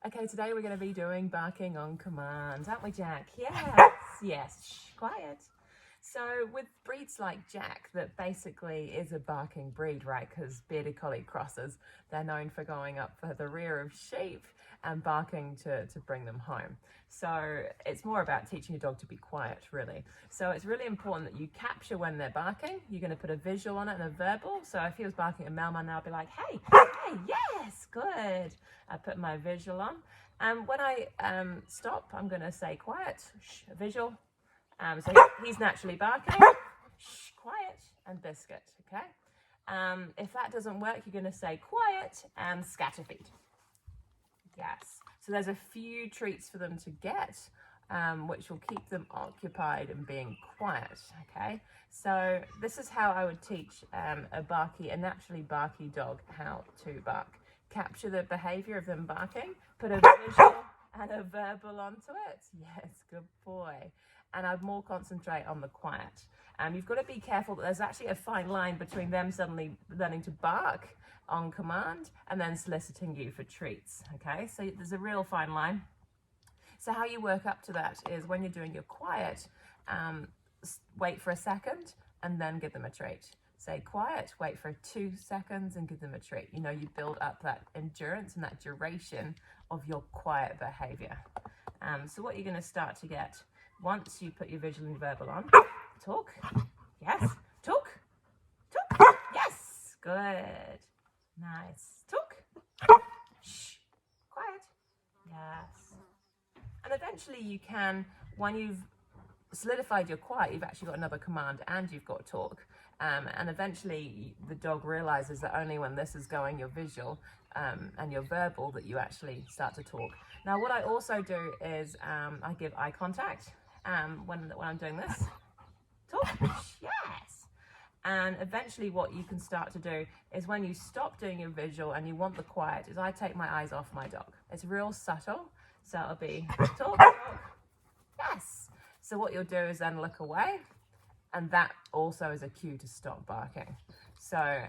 Okay, today we're going to be doing barking on command, aren't we, Jack? Yes, yes, shh, quiet. So with breeds like Jack, that basically is a barking breed, right? Because bearded collie crosses, they're known for going up for the rear of sheep and barking to bring them home. So it's more about teaching your dog to be quiet, really. So it's really important that you capture when they're barking. You're going to put a visual on it and a verbal. So if he was barking at Melman, I'll be like, hey, hey, yes, good. I put my visual on. And when I stop, I'm going to say quiet, shh, visual. So he's naturally barking, shh, quiet, and biscuit, okay? If that doesn't work, you're going to say quiet and scatter feed. Yes. So there's a few treats for them to get, which will keep them occupied and being quiet, okay? So this is how I would teach a naturally barky dog how to bark. Capture the behavior of them barking, put a visual and a verbal onto it. Yes, good boy. And I'd more concentrate on the quiet. You've got to be careful that there's actually a fine line between them suddenly learning to bark on command and then soliciting you for treats, okay? So there's a real fine line. So how you work up to that is when you're doing your quiet, wait for a second and then give them a treat. Say quiet, wait for 2 seconds and give them a treat. You know, you build up that endurance and that duration of your quiet behavior. So what you're going to start to get once you put your visual and verbal on, talk, yes, talk, yes, good, nice, talk, shh, quiet, yes. And eventually you can, when you've solidified your quiet, you've actually got another command and you've got talk. And eventually the dog realizes that only when this is going, your visual and your verbal, that you actually start to talk. Now, what I also do is I give eye contact when I'm doing this. Talk, yes. And eventually what you can start to do is when you stop doing your visual and you want the quiet, is I take my eyes off my dog. It's real subtle. So it'll be talk, yes. So what you'll do is then look away, and that also is a cue to stop barking. So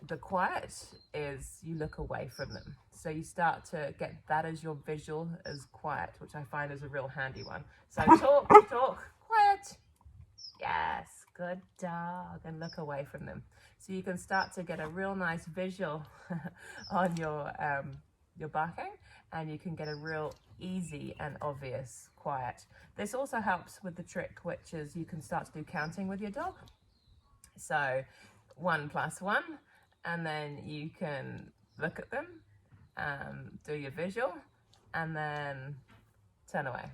the quiet is you look away from them. So you start to get that as your visual as quiet, which I find is a real handy one. So talk, quiet, yes, good dog, and look away from them. So you can start to get a real nice visual on your barking, and you can get a real easy and obvious quiet. This also helps with the trick, which is you can start to do counting with your dog. So 1 + 1, and then you can look at them, do your visual, and then turn away.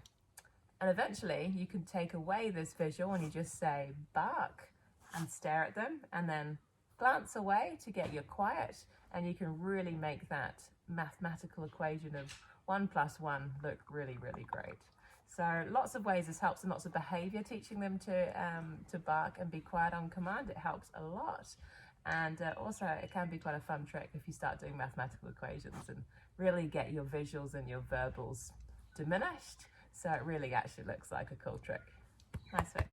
And eventually you can take away this visual and you just say bark and stare at them and then glance away to get your quiet, and you can really make that mathematical equation of 1 + 1 look really, really great. So lots of ways this helps, and lots of behavior, teaching them to bark and be quiet on command. It helps a lot. And also it can be quite a fun trick if you start doing mathematical equations and really get your visuals and your verbals diminished. So it really actually looks like a cool trick. Nice one.